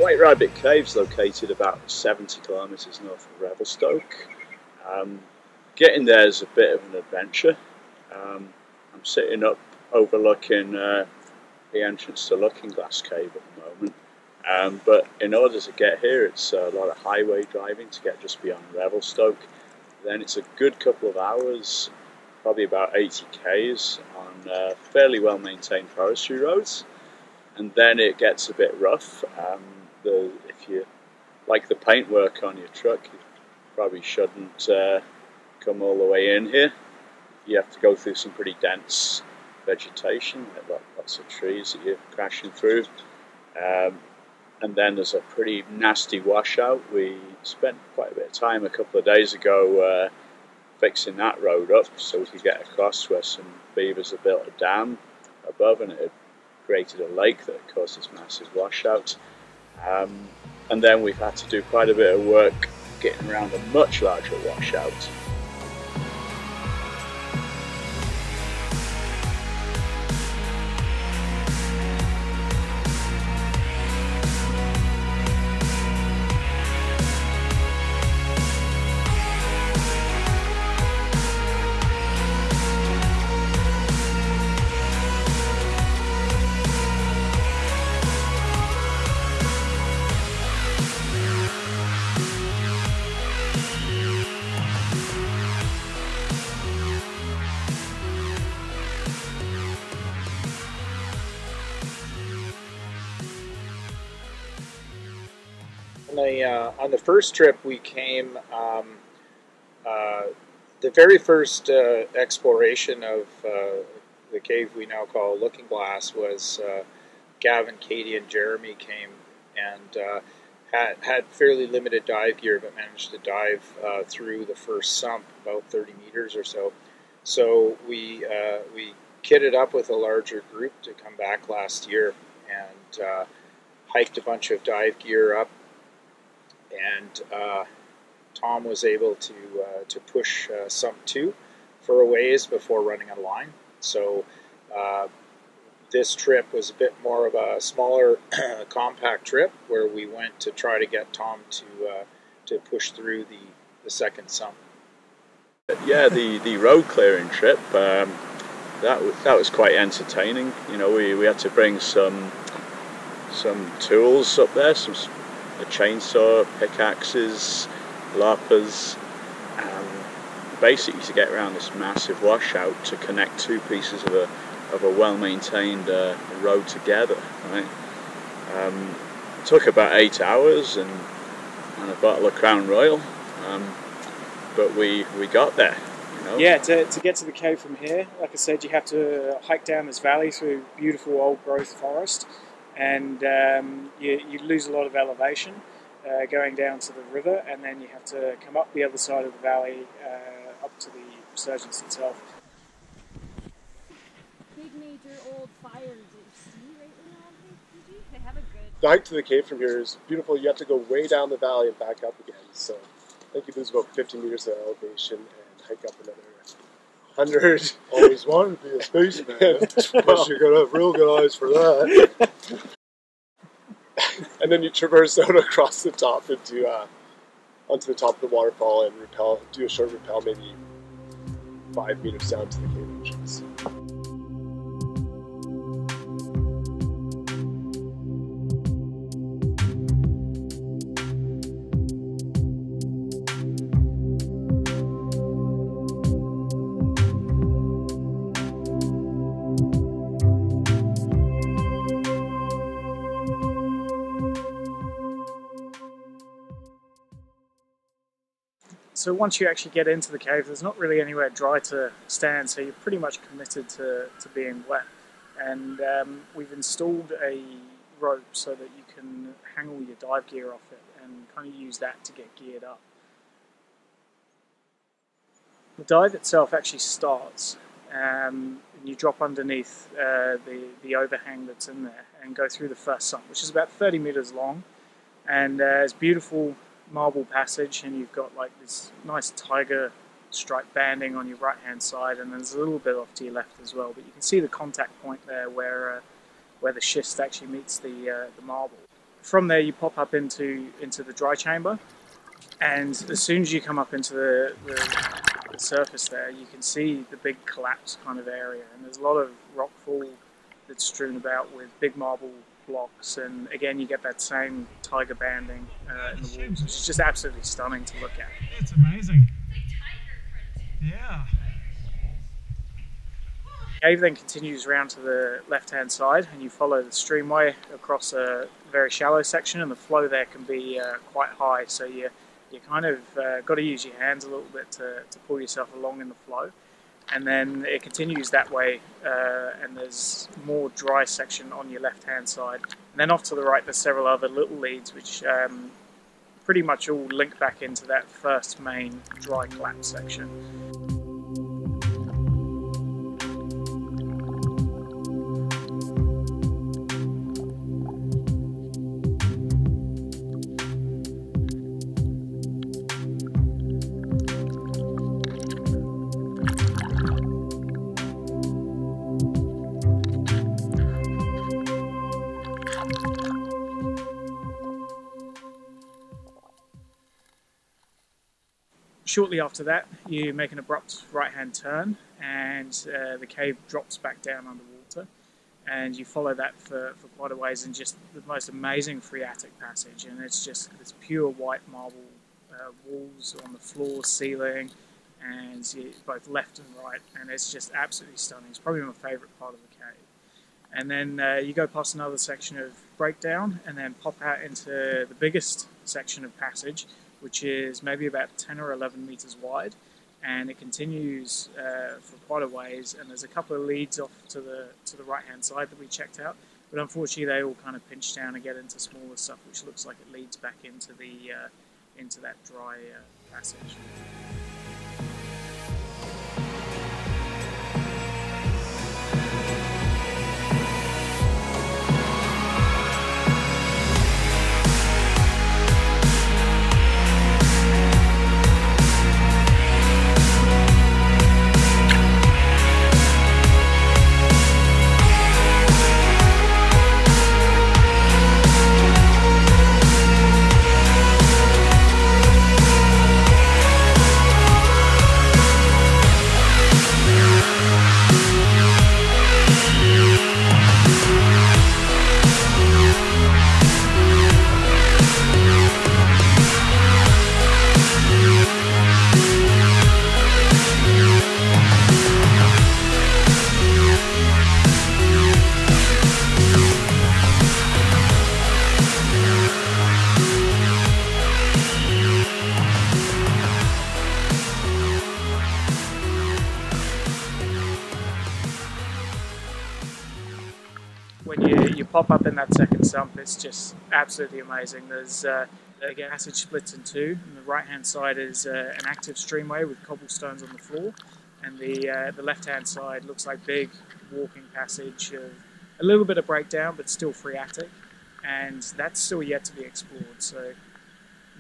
White Rabbit Cave's located about 70 kilometres north of Revelstoke. Getting there is a bit of an adventure. I'm sitting up overlooking the entrance to Lookingglass Cave at the moment. But in order to get here, it's a lot of highway driving to get just beyond Revelstoke. Then it's a good couple of hours, probably about 80 k's on fairly well maintained forestry roads. And then it gets a bit rough. If you like the paintwork on your truck, you probably shouldn't come all the way in here. You have to go through some pretty dense vegetation, lots of trees that you're crashing through. And then there's a pretty nasty washout. We spent quite a bit of time a couple of days ago fixing that road up so we could get across where some beavers had built a dam above, and it had created a lake that caused this massive washout. And then we've had to do quite a bit of work getting around a much larger washout. On the first trip we came, the very first exploration of the cave we now call Lookingglass was Gavin, Katie and Jeremy came and had fairly limited dive gear, but managed to dive through the first sump, about 30 meters or so. So we kitted up with a larger group to come back last year and hiked a bunch of dive gear up. And Tom was able to push sump 2 for a ways before running out of line. So this trip was a bit more of a smaller, compact trip where we went to try to get Tom to push through the second sump. Yeah, the road clearing trip, that was quite entertaining. You know, we had to bring some tools up there, a chainsaw, pickaxes, loppers, basically to get around this massive washout to connect two pieces of a well-maintained road together. Right? It took about 8 hours and a bottle of Crown Royal, but we got there. You know? Yeah, to get to the cave from here, like I said, you have to hike down this valley through beautiful old growth forest. And you lose a lot of elevation going down to the river, and then you have to come up the other side of the valley up to the resurgence itself. Big major old fires that you see right now, PG? They have a good... The hike to the cave from here is beautiful. You have to go way down the valley and back up again. So I think you lose about 50 meters of elevation and hike up another 100. Always wanted to be a spaceman. Plus you gotta have real good eyes for that. And then you traverse out across the top into onto the top of the waterfall and do a short rappel, maybe 5 meters down to the cave entrance. So once you actually get into the cave, there's not really anywhere dry to stand, so you're pretty much committed to being wet. And we've installed a rope so that you can hang all your dive gear off it and kind of use that to get geared up. The dive itself actually starts and you drop underneath the overhang that's in there and go through the first sump, which is about 30 meters long, and it's beautiful marble passage, and you've got like this nice tiger stripe banding on your right hand side, and there's a little bit off to your left as well, but you can see the contact point there where the schist actually meets the marble. from there you pop up into the dry chamber, and as soon as you come up into the surface there, you can see the big collapse kind of area, and there's a lot of rockfall that's strewn about with big marble blocks, and again you get that same tiger banding in the walls, which is just absolutely stunning to look at. It's amazing. Yeah. The cave then continues around to the left-hand side, and you follow the streamway across a very shallow section, and the flow there can be quite high, so you kind of got to use your hands a little bit to pull yourself along in the flow. And then it continues that way, and there's more dry section on your left-hand side. And then off to the right, there's several other little leads, which pretty much all link back into that first main dry collapse section. Shortly after that, you make an abrupt right-hand turn, and the cave drops back down underwater, and you follow that for quite a ways, and just the most amazing phreatic passage. And it's just this pure white marble walls on the floor, ceiling, and both left and right, and it's just absolutely stunning. It's probably my favourite part of the cave. And then you go past another section of breakdown, and then pop out into the biggest section of passage, which is maybe about 10 or 11 meters wide, and it continues for quite a ways, and there's a couple of leads off to the right hand side that we checked out, but unfortunately they all kind of pinch down and get into smaller stuff, which looks like it leads back into that dry passage. When you pop up in that second sump, it's just absolutely amazing. There's again, passage splits in two, and the right hand side is an active streamway with cobblestones on the floor, and the left hand side looks like big walking passage of a little bit of breakdown but still phreatic, and that's still yet to be explored. So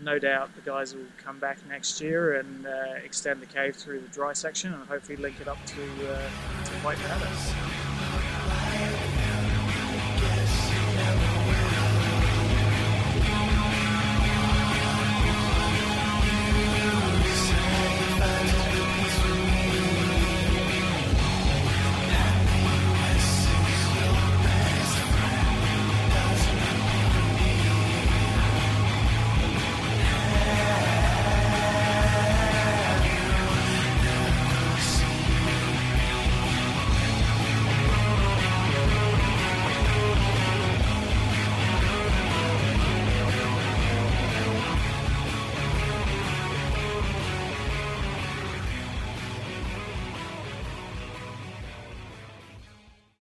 no doubt the guys will come back next year and extend the cave through the dry section and hopefully link it up to White Matter.